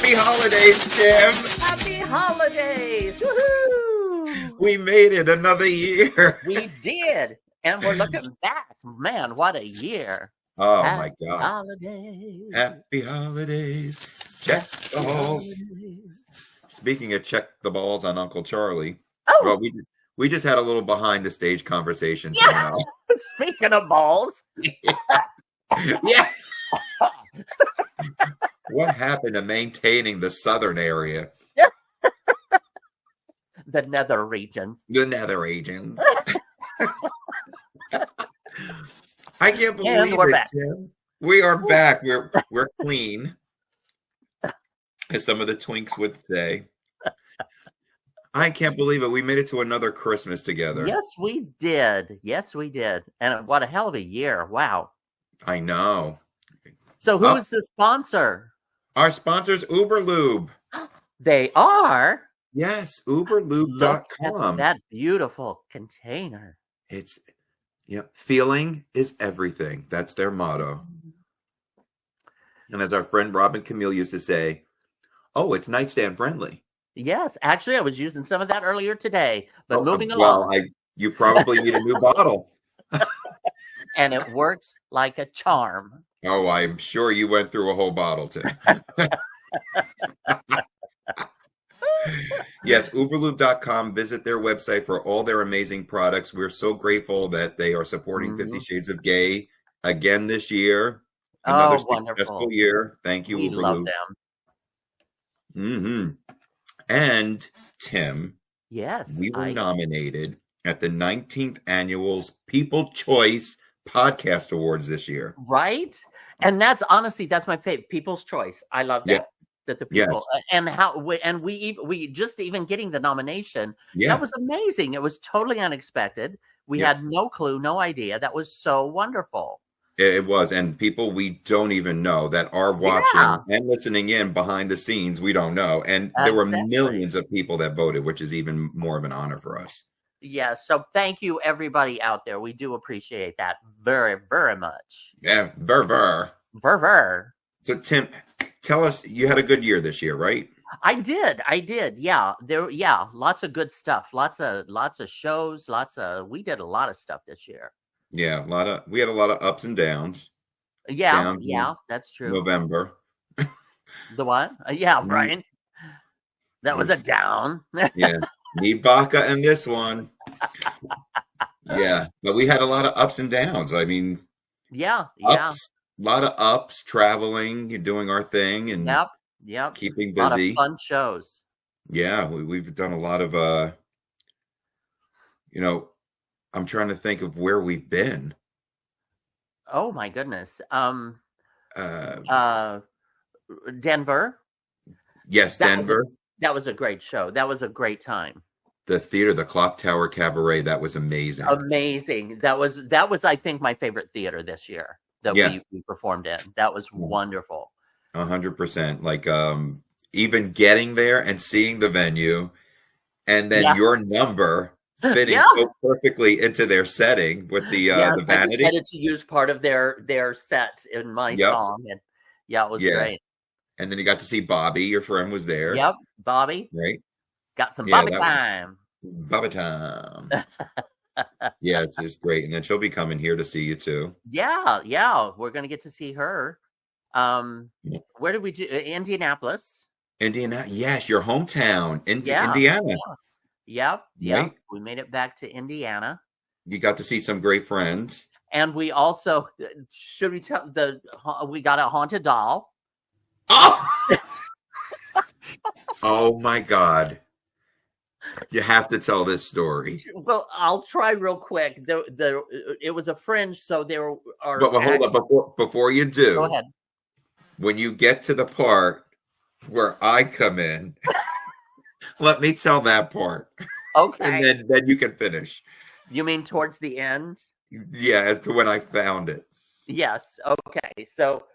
Happy holidays, Tim. Happy holidays! Woohoo! We made it another year. We did, and we're looking back. Man, what a year! Oh Happy my God. holidays! Happy holidays. Check the balls. Speaking of check the balls on Uncle Charlie. Oh, Well, we just had a little behind the stage conversation. yeah. Speaking of balls. Yeah. What happened to maintaining the southern area? The nether regions. The nether regions. I can't believe And we're it, back. Tim. We are back. We're clean, as some of the twinks would say. I can't believe it. We made it to another Christmas together. Yes, we did. Yes, we did. And what a hell of a year. Wow. I know. So who's the sponsor? Our sponsor's Überlube. They are. Yes, Look Überlube.com. at that beautiful container. It's feeling is everything. That's their motto. And as our friend Robin Camille used to say, oh, it's nightstand friendly. Yes, actually, I was using some of that earlier today. But moving well, along. You probably need a new bottle. And it works like a charm. Oh, I'm sure you went through a whole bottle, Tim. Yes, Überlube.com. Visit their website for all their amazing products. We're so grateful that they are supporting 50 Shades of Gay again this year. Another successful year. Thank you, We Überlube. love them. And Tim, Yes. we were nominated at the 19th Annual People Choice Podcast Awards this year. Right? And that's honestly, that's my favorite. People's Choice. I love that. Yeah. That the people Yes. and we just even getting the nomination. Yeah. That was amazing. It was totally unexpected. We had no clue, no idea. That was so wonderful. It was. And people we don't even know that are watching and listening in behind the scenes, we don't know. And there were millions of people that voted, which is even more of an honor for us. Yeah. So thank you, everybody out there. We do appreciate that very, very much. Yeah. Ver. So Tim, tell us, you had a good year this year, right? I did. Yeah. Lots of good stuff. Lots of shows, we did a lot of stuff this year. Yeah, we had a lot of ups and downs. Yeah, that's true. November. The what? Yeah, right. That was a down. Yeah. Need vodka in this one. Yeah. But we had a lot of ups and downs. I mean, ups, a lot of ups, traveling, doing our thing, and keeping busy. A lot of fun shows. Yeah, we've done a lot of I'm trying to think of where we've been. Oh my goodness. Denver. Yes, Denver. That was a great show. That was a great time. The theater, the Clock Tower Cabaret, that was amazing. Amazing. That was I think my favorite theater this year that we performed in. That was wonderful. 100%. Like even getting there and seeing the venue, and then your number fitting so perfectly into their setting with the vanity. I decided to use part of their set in my song, and it was great. And then you got to see Bobby. Your friend was there. Yep, Bobby. Right. Got some Bobby time. Bobby time. Yeah, it's just great. And then she'll be coming here to see you too. Yeah. We're gonna get to see her. Where did we do? Indianapolis. Yes, your hometown, Indiana. Yep. Right? We made it back to Indiana. You got to see some great friends. And we also we got a haunted doll. Oh, oh my God. You have to tell this story. Well, I'll try real quick. It was a fringe, so there are. But hold up, before you do. Go ahead. When you get to the part where I come in, let me tell that part. Okay. And then you can finish. You mean towards the end? Yeah, as to when I found it. Yes. Okay. So,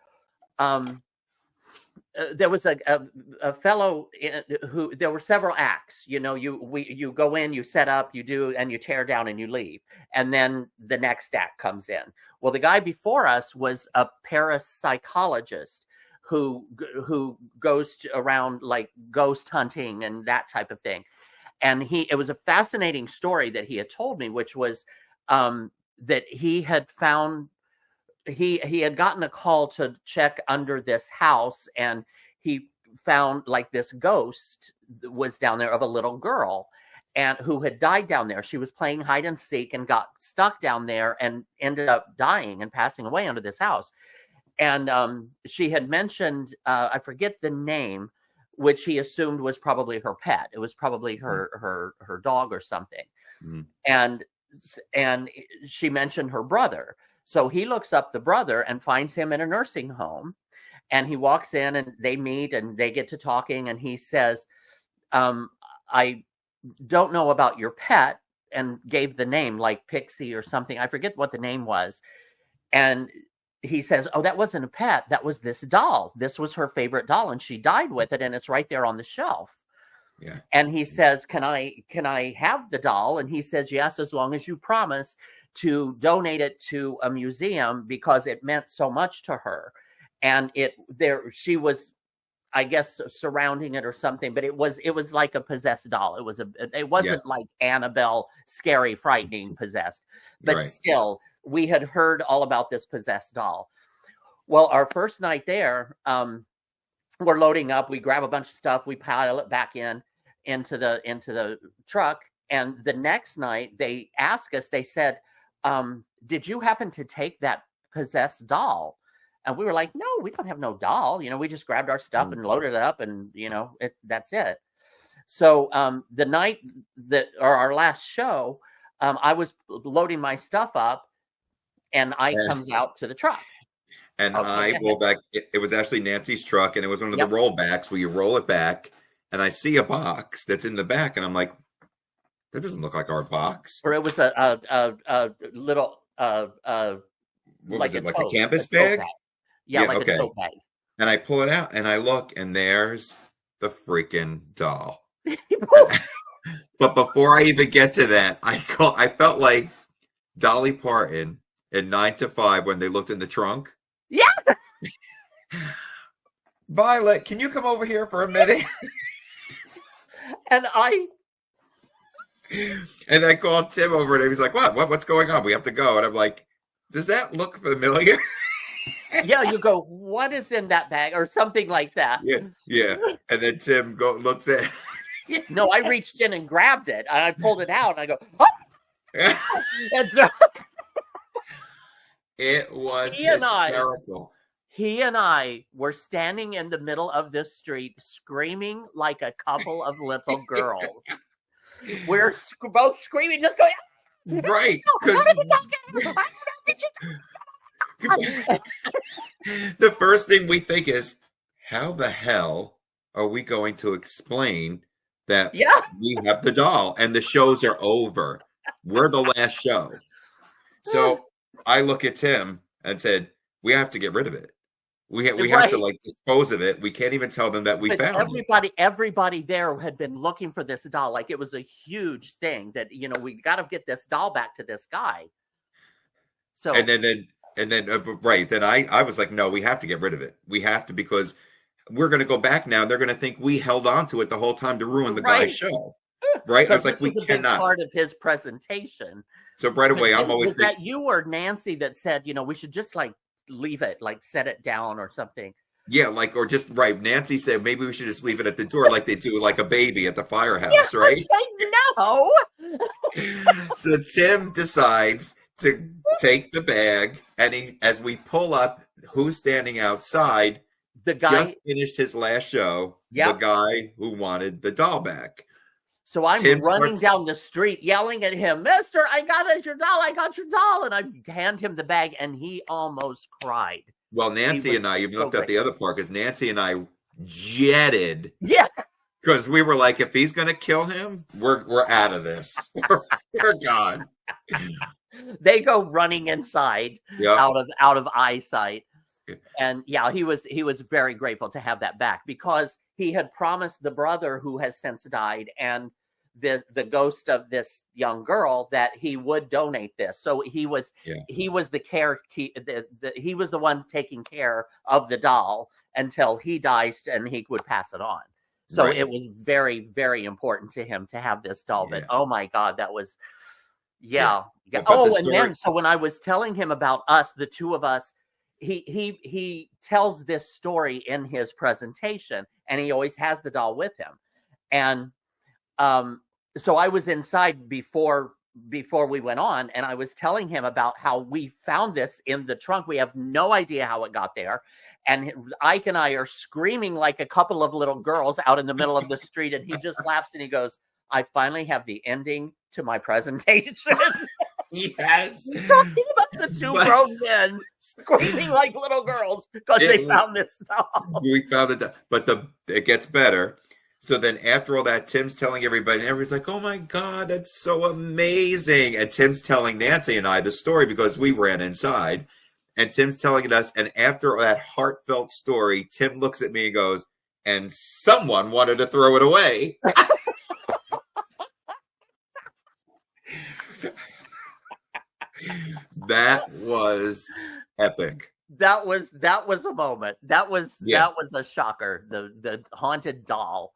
there was a fellow who there were several acts. You go in, you set up, you do, and you tear down and you leave, and then the next act comes in. Well, the guy before us was a parapsychologist, who goes around like ghost hunting and that type of thing. And it was a fascinating story that he had told me, which was that he had found, he had gotten a call to check under this house, and he found like this ghost was down there of a little girl, and who had died down there. She was playing hide and seek and got stuck down there and ended up dying and passing away under this house. And she had mentioned, I forget the name, which he assumed was probably her pet. It was probably her dog or something. And she mentioned her brother. So he looks up the brother and finds him in a nursing home. And he walks in and they meet and they get to talking. And he says, I don't know about your pet, and gave the name like Pixie or something. I forget what the name was. And he says, oh, that wasn't a pet. That was this doll. This was her favorite doll, and she died with it, and it's right there on the shelf. Yeah. And he says, can I have the doll? And he says, yes, as long as you promise to donate it to a museum, because it meant so much to her. And she was, I guess, surrounding it or something, but it was like a possessed doll. It wasn't like Annabelle, scary, frightening, possessed, but still, we had heard all about this possessed doll. Well, our first night there, we're loading up. We grab a bunch of stuff. We pile it back into the truck. And the next night, they asked us. They said, "Did you happen to take that possessed doll?" And we were like, "No, we don't have no doll. We just grabbed our stuff and loaded it up, and that's it." So the night or our last show, I was loading my stuff up. And Ike comes out to the truck. And I roll back. It was actually Nancy's truck, and it was one of the rollbacks where you roll it back, and I see a box that's in the back, and I'm like, that doesn't look like our box. Or it was a little what was it, like a canvas bag? Yeah, like a tote bag. And I pull it out, and I look, and there's the freaking doll. But before I even get to that, I felt like Dolly Parton in 9 to 5 when they looked in the trunk. Yeah. Violet, can you come over here for a minute? And I called Tim over, and he was like, what's going on? We have to go. And I'm like, does that look familiar? Yeah, you go, what is in that bag, or something like that. Yeah. And then Tim looks at it. No, I reached in and grabbed it, and I pulled it out, and I go, oh! And so it was hysterical. He and I were standing in the middle of this street screaming like a couple of little girls. We're both screaming, just going, right. The first thing we think is, how the hell are we going to explain that we have the doll and the shows are over? We're the last show. So I look at Tim and said, we have to get rid of it. We have to dispose of it. We can't even tell them that we found it. Everybody there had been looking for this doll. Like, it was a huge thing that, we got to get this doll back to this guy. So and then then I was like, no, we have to get rid of it. We have to, because we're going to go back now. And they're going to think we held on to it the whole time to ruin the guy's show. Right? I was like, we cannot. Part of his presentation. So right away, I'm always thinking, that you or Nancy that said, we should just leave it, set it down or something. Yeah, or just Nancy said maybe we should just leave it at the door like they do like a baby at the firehouse, right? No. So Tim decides to take the bag, and as we pull up, who's standing outside? The guy just finished his last show. The guy who wanted the doll back. So I'm running down the street yelling at him, "Mister, I got your doll. I got your doll." And I hand him the bag, and he almost cried. Well, Nancy and I, you looked at the other part, because Nancy and I jetted. Yeah. Because we were like, if he's going to kill him, we're out of this. We're gone. They go running inside, out of eyesight. And he was very grateful to have that back, because he had promised the brother, who has since died, and the ghost of this young girl that he would donate this. So he was the care he was the one taking care of the doll until he dies and he would pass it on. So it was very, very important to him to have this doll. But oh my God, that was Oh, and then so when I was telling him about us, the two of us, he tells this story in his presentation, and he always has the doll with him. And so I was inside before we went on, and I was telling him about how we found this in the trunk. We have no idea how it got there. And Ike and I are screaming like a couple of little girls out in the middle of the street, and he just laughs and he goes, I finally have the ending to my presentation. Yes. Talking about the two grown men screaming like little girls because they found this doll. We found it, but it gets better. So then after all that, Tim's telling everybody, and everybody's like, oh my God, that's so amazing. And Tim's telling Nancy and I the story because we ran inside. And Tim's telling us, and after that heartfelt story, Tim looks at me and goes, and someone wanted to throw it away. That was epic. That was a moment. That was a shocker. The haunted doll.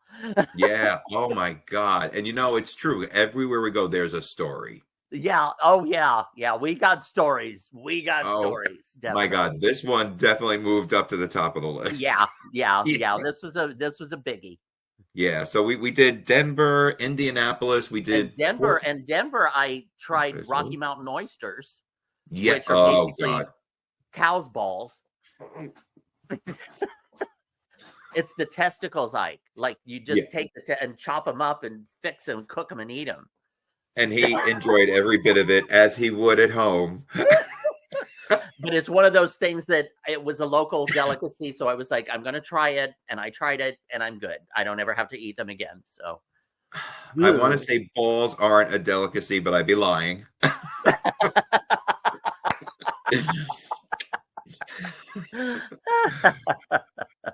Yeah. Oh my God. And it's true. Everywhere we go, there's a story. Yeah. Oh yeah. Yeah. We got stories. Stories. Definitely. My God, this one definitely moved up to the top of the list. Yeah. This was a biggie. Yeah. So we did Denver, Indianapolis. We did Denver. I tried Rocky Mountain oysters. Yeah. Which are basically cow's balls. It's the testicles, Ike. Like you just take and chop them up and fix them, cook them, and eat them. And he enjoyed every bit of it as he would at home. But it's one of those things that it was a local delicacy. So I was like, I'm going to try it. And I tried it and I'm good. I don't ever have to eat them again. So I want to say balls aren't a delicacy, but I'd be lying.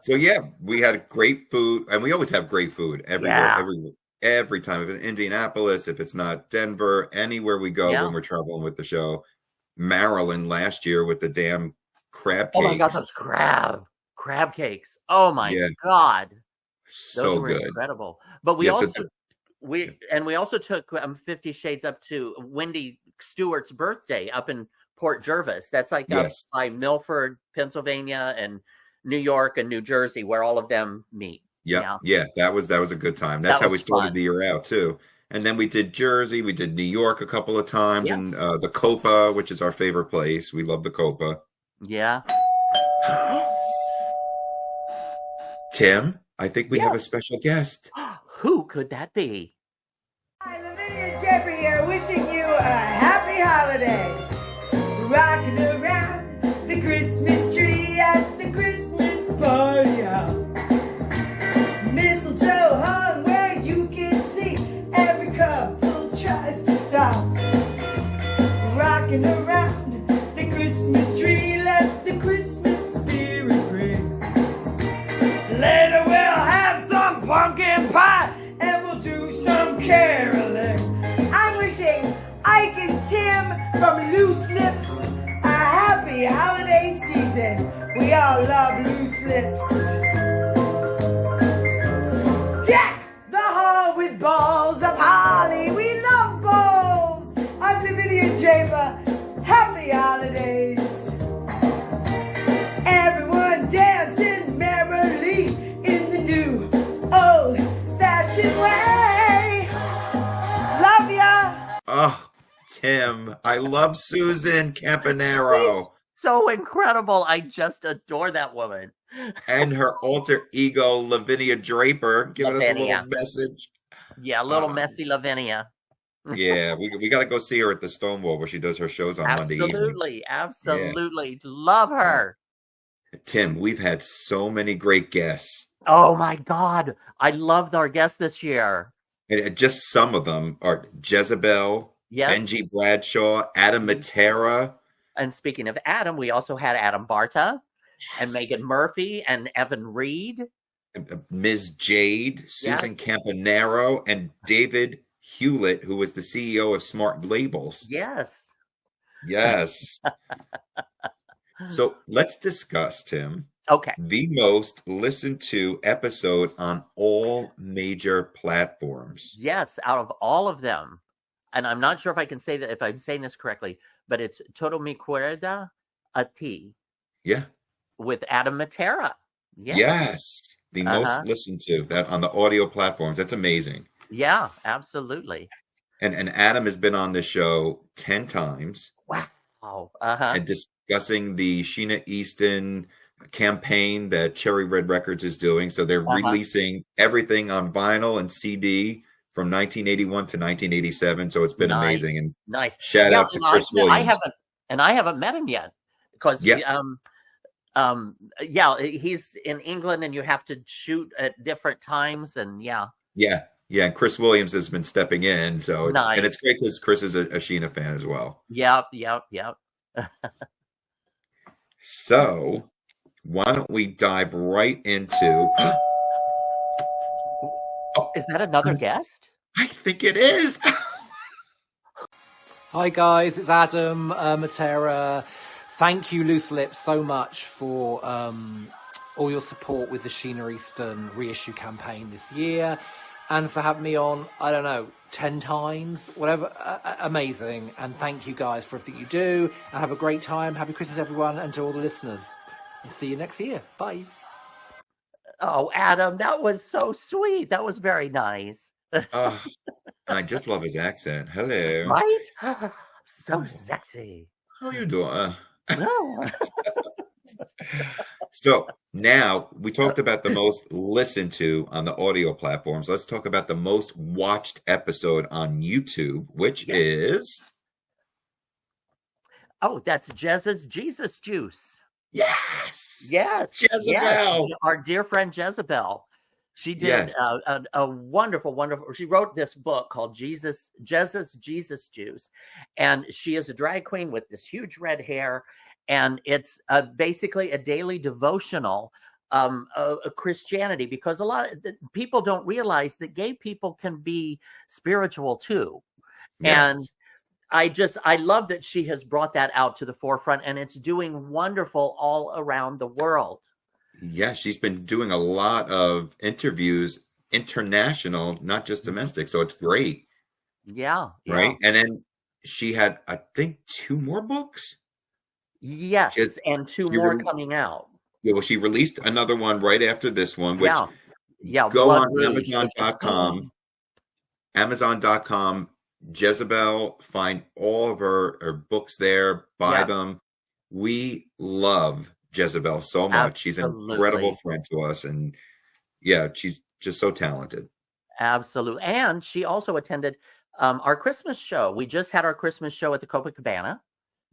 So we had great food, and we always have great food everywhere. Every time. If it's Indianapolis, if it's not Denver, anywhere we go when we're traveling with the show. Maryland last year with the damn crab cakes. Oh my God, those crab cakes. Oh my God. So were good. Incredible. But we also took 50 Shades up to Wendy Stewart's birthday up in Port Jervis. That's like up by Milford, Pennsylvania, and New York and New Jersey, where all of them meet. Yeah. That was a good time. That's how we started the year out too. And then we did Jersey, we did New York a couple of times, and the Copa, which is our favorite place. We love the Copa. Yeah. Tim, I think we have a special guest. Who could that be? Hi, Lavinia Jeffrey here, wishing you a happy holiday. Rocking around the Christmas tree at the Christmas party out. Mistletoe hung where you can see every couple tries to stop. Rocking around the Christmas tree, let the Christmas spirit ring. Later we'll have some pumpkin pie and we'll do some caroling. I'm wishing Ike and Tim from Loose Lips a happy holiday season. We all love loose lips. Deck the hall with balls of holly. We love balls. I'm Lavinia Draper. Happy holidays. Everyone dancing merrily in the new old-fashioned way. Love ya. Oh, Tim, I love Susan Campanaro. She's so incredible. I just adore that woman. And her alter ego, Lavinia Draper, giving us a little message. Yeah, a little messy Lavinia. Yeah, we got to go see her at the Stonewall where she does her shows on Monday evening. Absolutely. Yeah. Love her. Tim, we've had so many great guests. Oh my God. I loved our guests this year. And just some of them are Jezebel, Benji Bradshaw, Adam Matera. And speaking of Adam, we also had Adam Barta and Megan Murphy and Evan Reed. Ms. Jade, Susan Campanaro, and David Hewlett, who was the CEO of Smart Labels. Yes. Yes. So let's discuss, Tim. Okay. The most listened to episode on all major platforms. Yes, out of all of them. And I'm not sure if I can say that, if I'm saying this correctly, but it's Todo Mi Cuerda a Ti. Yeah. With Adam Matera. Yes. The most listened to that on the audio platforms. That's amazing. Yeah, absolutely. And Adam has been on the show 10 times. Wow. And discussing the Sheena Easton campaign that Cherry Red Records is doing. So they're releasing everything on vinyl and CD from 1981 to 1987. So it's been amazing. And shout out to Chris Williams. I haven't met him yet because he's in England and you have to shoot at different times and and Chris Williams has been stepping in, so it's great because Chris is a Sheena fan as well. Yep. So why don't we dive right into is that another guest? I think it is. Hi guys, it's Adam Matera. Thank you, Loose Lips, so much for all your support with the Sheena Easton reissue campaign this year, and for having me on, 10 times, whatever. Amazing. And thank you guys for everything you do, and have a great time. Happy Christmas, everyone, and to all the listeners. And see you next year. Bye. Oh, Adam, that was so sweet. That was very nice. I just love his accent. Hello. Right? So sexy. How you doing? No. So now we talked about the most listened to on the audio platforms. Let's talk about the most watched episode on YouTube, which is... Oh, that's Jez's Jesus Juice. Yes. Jezebel. Yes. Our dear friend Jezebel. She did a wonderful, she wrote this book called Jez's Jesus Juice. And she is a drag queen with this huge red hair. And it's basically a daily devotional of Christianity, because a lot of people don't realize that gay people can be spiritual too. Yes. And I love that she has brought that out to the forefront, and it's doing wonderful all around the world. Yeah, she's been doing a lot of interviews, international, not just domestic. So it's great. Yeah. Right. And then she had, I think, 2 more books. Yes, and 2 more coming out. Yeah, well, she released another one right after this one, which go Blood on Amazon.com. Amazon.com, Jezebel, find all of her books there, buy them. We love Jezebel so much. Absolutely. She's an incredible friend to us, and she's just so talented. Absolutely. And she also attended our Christmas show. We just had our Christmas show at the Copacabana.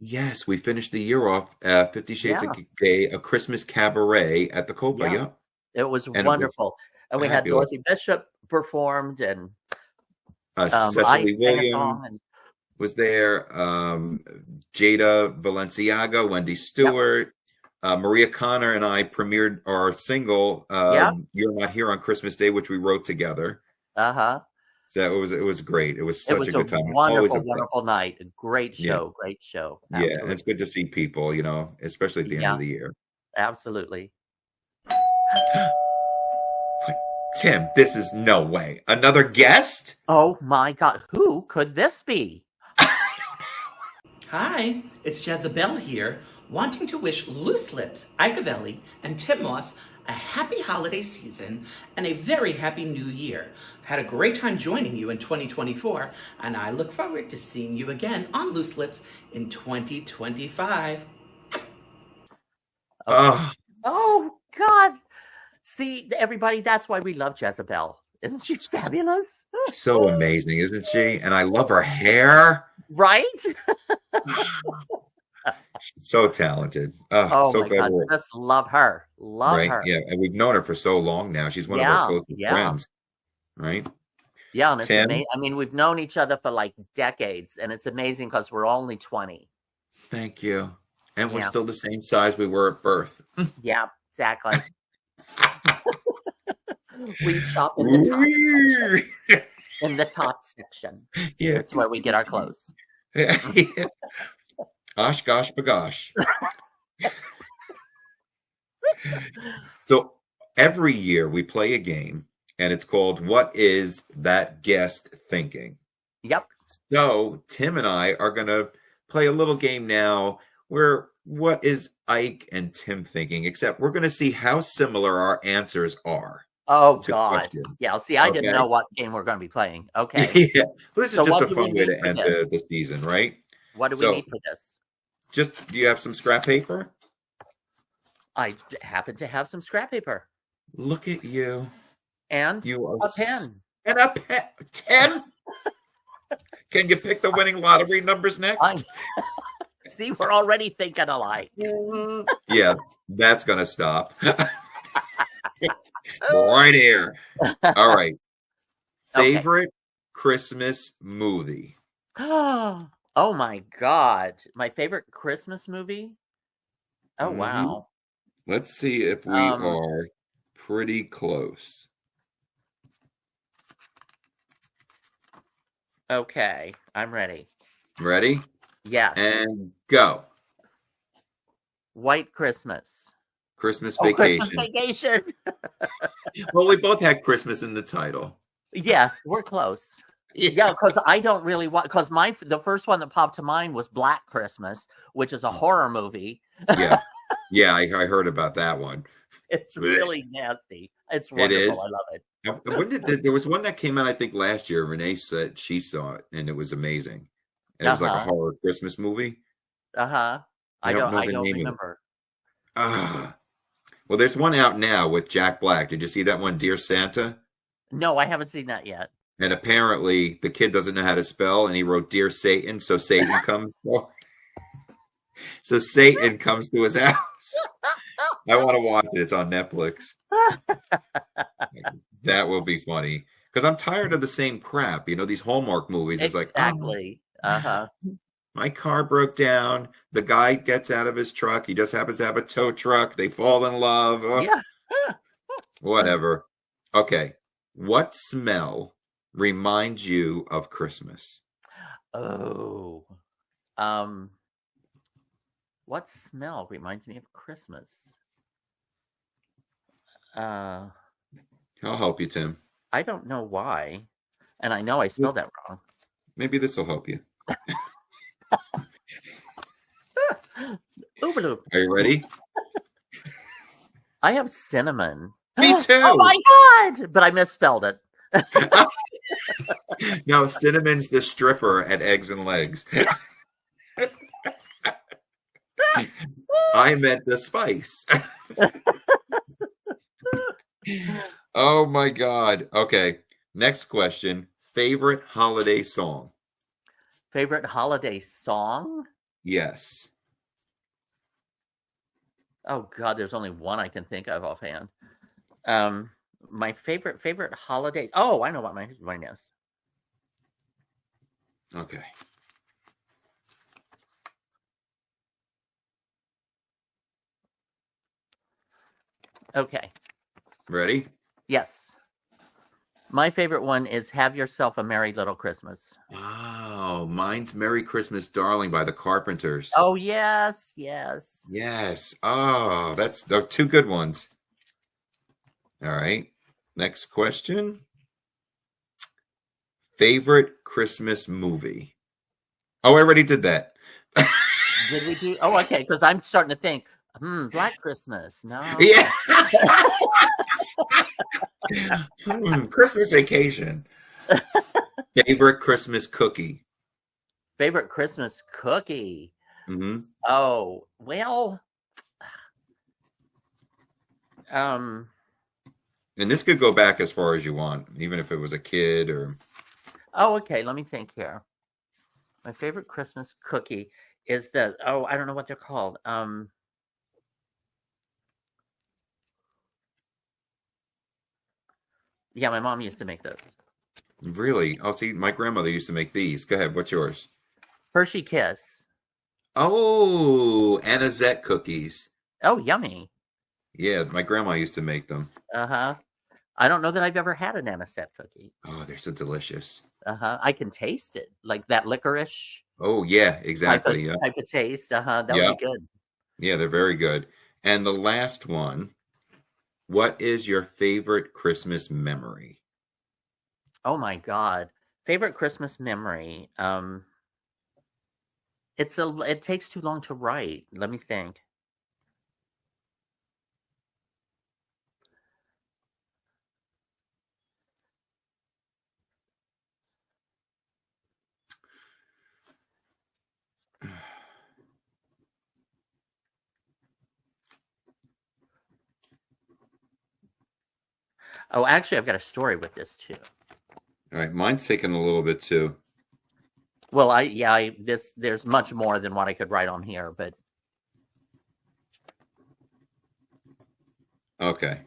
Yes, we finished the year off 50 Shades of Gay, a Christmas cabaret at the Copa. Yeah. It was wonderful. And we had Dorothy Bishop performed, and Cecily Williams was there, Jada Valenciaga, Wendy Stewart, Maria Connor, and I premiered our single, You're Not Here on Christmas Day, which we wrote together. So it was great. It was such a good time. Wonderful night. A great show. Great show. Absolutely. Yeah, and it's good to see people, especially at the end of the year. Absolutely. Tim, this is no way. Another guest? Oh my God. Who could this be? Hi, it's Jezebel here, wanting to wish Loose Lips, Avelli, and Tim Moss a happy holiday season and a very happy new year. Had a great time joining you in 2024, and I look forward to seeing you again on Loose Lips in 2025. Oh, God. See, everybody, that's why we love Jezebel. Isn't she fabulous? So amazing, isn't she? And I love her hair. Right? So talented. So my God, just love her. Love her. Yeah, and we've known her for so long now. She's one of our closest friends. Right? Yeah, and it's amazing. I mean, we've known each other for like decades, and it's amazing because we're only 20. Thank you. And we're still the same size we were at birth. Yeah, exactly. We shop in the In the top section. Yeah. That's where we get our clothes. Yeah. Osh gosh bagosh. So every year we play a game, and it's called What Is That Guest Thinking? Yep. So Tim and I are going to play a little game now where what is Ike and Tim thinking, except we're going to see how similar our answers are. Oh, God. Questions. Yeah, see, I didn't know what game we're going to be playing. Okay. Yeah. Well, this is just a fun way to end the season, right? What do we need for this? Do you have some scrap paper? I happen to have some scrap paper. Look at you. And a pen. And a pen. 10? Can you pick the winning lottery numbers next? See, we're already thinking alike. Yeah, that's going to stop. Right here. All right. Favorite Christmas movie? Oh my God. My favorite Christmas movie? Oh, wow. Let's see if we are pretty close. Okay, I'm ready. Ready? Yeah. And go. White Christmas. Christmas Vacation. Christmas Vacation. Well, we both had Christmas in the title. Yes, we're close. Yeah, because I don't really want, because the first one that popped to mind was Black Christmas, which is a horror movie. Yeah, I heard about that one. It's really nasty. It's wonderful. It is. I love it. When there was one that came out, I think last year. Renee said she saw it and it was amazing. And it was like a horror Christmas movie. I don't remember. Well, there's one out now with Jack Black. Did you see that one, Dear Santa? No, I haven't seen that yet. And apparently the kid doesn't know how to spell, and he wrote Dear Satan, so Satan comes. So Satan comes to his house. I want to watch it. It's on Netflix. That will be funny. Because I'm tired of the same crap. You know, these Hallmark movies. It's exactly. My car broke down. The guy gets out of his truck. He just happens to have a tow truck. They fall in love. Yeah. Whatever. Okay. What smell reminds you of Christmas? Oh. What smell reminds me of Christmas? I'll help you, Tim. I don't know why. And I know I spelled that wrong. Maybe this will help you. Überlube. Are you ready? I have cinnamon. Me too. Oh my God! But I misspelled it. No, cinnamon's the stripper at Eggs and Legs. I meant the spice. Oh my God. Okay. Next question. Favorite holiday song? Favorite holiday song? Yes. Oh God, there's only one I can think of offhand. My favorite holiday. Oh, I know what mine is. Okay. Okay. Ready? Yes. My favorite one is Have Yourself a Merry Little Christmas. Oh, mine's Merry Christmas, Darling by the Carpenters. Oh, yes, yes. Yes. Oh, those two good ones. All right. Next question. Favorite Christmas movie? Oh, I already did that. Did we do? Oh, okay. Because I'm starting to think, Black Christmas. No. Yeah. Christmas Vacation. Favorite Christmas cookie? Favorite Christmas cookie? Mm-hmm. Oh, well. And this could go back as far as you want, even if it was a kid or. Oh, okay. Let me think here. My favorite Christmas cookie is I don't know what they're called. Yeah, my mom used to make those. Really? Oh, see, my grandmother used to make these. Go ahead. What's yours? Hershey Kiss. Oh, Anisette cookies. Oh, yummy. Yeah, my grandma used to make them. Uh-huh. I don't know that I've ever had an anisette cookie. Oh, they're so delicious. I can taste it, like that licorice. Oh yeah, exactly. Type of taste. That Yeah. would be good. Yeah, they're very good. And the last one, what is your favorite Christmas memory? Oh my God. Favorite Christmas memory. It takes too long to write. Let me think. Oh, actually, I've got a story with this too. All right, mine's taking a little bit too. Well, there's much more than what I could write on here, but Okay,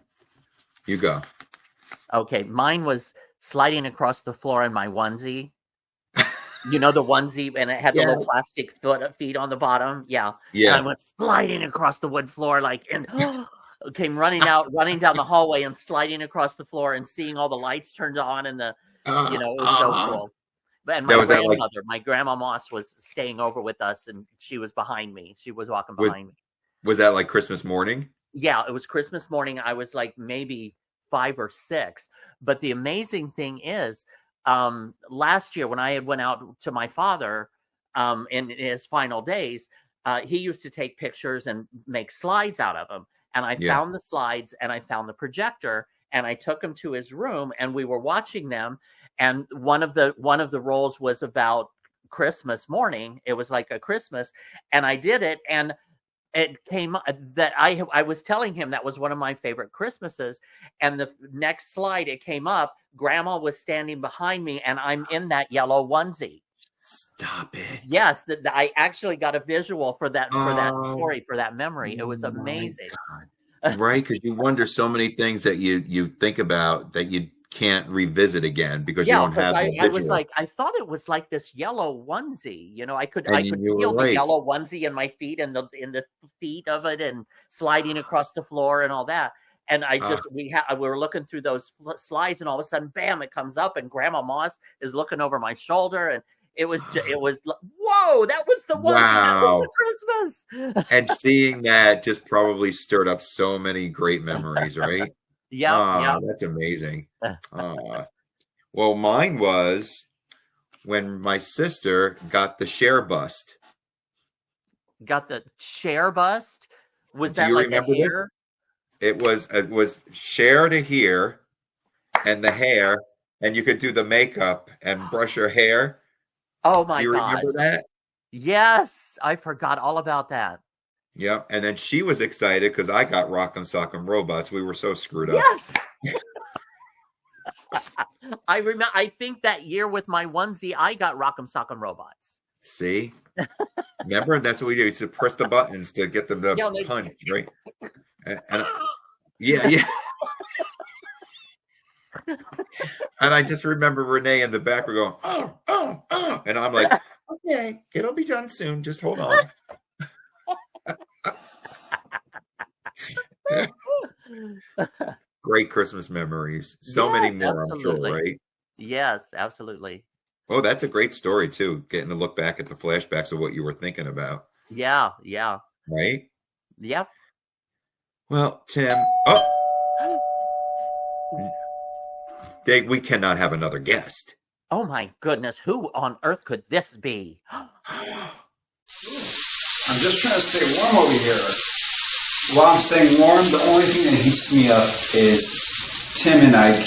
you go. okay, mine was sliding across the floor in my onesie. You know the onesie, and it had the little plastic feet on the bottom. Yeah. And I went sliding across the wood floor, and came running down the hallway and sliding across the floor and seeing all the lights turned on and it was so cool. And my grandma Moss was staying over with us, and she was behind me. She was walking behind me. Was that like Christmas morning? Yeah, it was Christmas morning. I was like maybe 5 or 6. But the amazing thing is, last year when I had went out to my father in his final days, he used to take pictures and make slides out of them. And I found the slides and I found the projector, and I took him to his room, and we were watching them. And one of the roles was about Christmas morning. It was like a Christmas, and I did it, and it came that I was telling him that was one of my favorite Christmases. And the next slide, it came up. Grandma was standing behind me, and I'm in that yellow onesie. Stop it! Yes, I actually got a visual for that story, for that memory. It was amazing, right? Because you wonder so many things that you think about that you can't revisit again because you don't have. I was like, I thought it was like this yellow onesie. I could feel the yellow onesie in my feet and in the feet of it, and sliding across the floor and all that. And we were looking through those slides, and all of a sudden, bam! It comes up, and Grandma Moss is looking over my shoulder, and it was whoa! That was the onesie. That was the Christmas. And seeing that just probably stirred up so many great memories, right? Yeah, that's amazing. Well, mine was when my sister got the Cher bust. Got the Cher bust? Was that you like remember the hair? It was Cher to here, and the hair, and you could do the makeup and brush her hair. Oh my God! Do you remember that? Yes, I forgot all about that. Yeah, and then she was excited because I got Rock'em Sock'em Robots. We were so screwed up. Yes. I remember. I think that year with my onesie, I got Rock'em Sock'em Robots. See? Remember? That's what we do. To press the buttons to get them to punch, right? And yeah. And I just remember Renee in the back were going, oh. And I'm like, okay, it'll be done soon. Just hold on. Great Christmas memories. So many more, absolutely. I'm sure, right? Yes, absolutely. Oh, that's a great story too. Getting to look back at the flashbacks of what you were thinking about. Yeah. Right? Yep. Well, Tim. We cannot have another guest. Oh my goodness. Who on earth could this be? I'm just trying to stay warm over here. While I'm staying warm, the only thing that heats me up is Tim and Ike.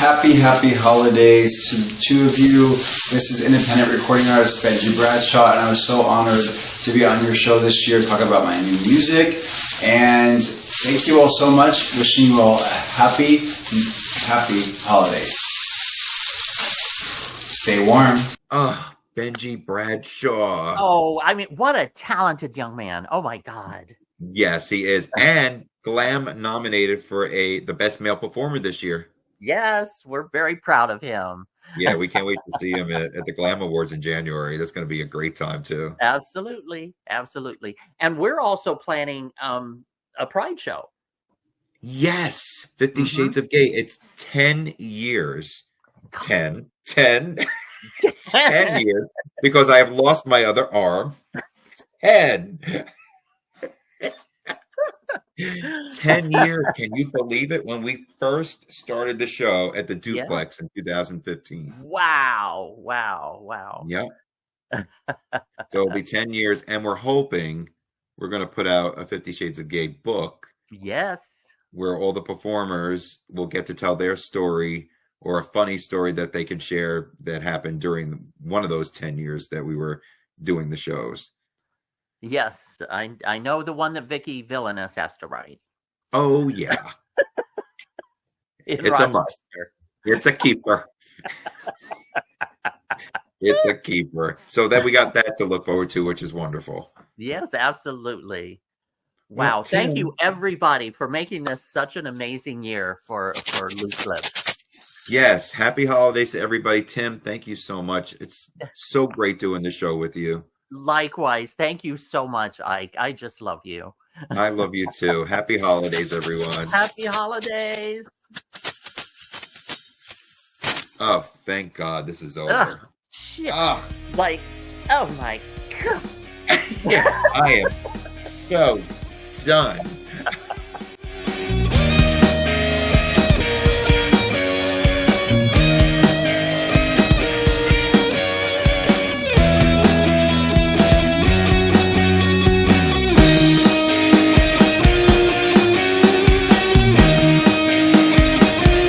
Happy holidays to the two of you. This is independent recording artist Benji Bradshaw, and I was so honored to be on your show this year talking about my new music. And thank you all so much. Wishing you all a happy holidays. Stay warm. Oh, Benji Bradshaw. Oh, I mean, what a talented young man. Oh my God. Yes, he is. And Glam nominated for the best male performer this year. Yes, we're very proud of him. Yeah, we can't wait to see him at the Glam Awards in January. That's going to be a great time too. Absolutely. And we're also planning a Pride show. Yes, 50 Mhm. Shades of Gay. It's 10 years. 10 years, because I have lost my other arm. 10 years. Can you believe it? When we first started the show at the Yeah. Duplex in 2015. Wow. Yep. So it'll be 10 years, and we're hoping we're going to put out a 50 Shades of Gay book. Yes. Where all the performers will get to tell their story, or a funny story that they can share that happened during one of those 10 years that we were doing the shows. Yes, I know the one that Vicky Villainous has to write. Oh, yeah. It's a must. It's a keeper. It's a keeper. So then we got that to look forward to, which is wonderful. Yes, absolutely. Wow. Well, Thank Tim, you, everybody, for making this such an amazing year for Loose Lips. Yes. Happy holidays to everybody. Tim, thank you so much. It's so great doing the show with you. Likewise. Thank you so much, Ike. I just love you. I love you too. Happy holidays, everyone. Happy holidays. Oh, thank God this is over. Ugh, shit. Oh my God. Yeah, I am so done.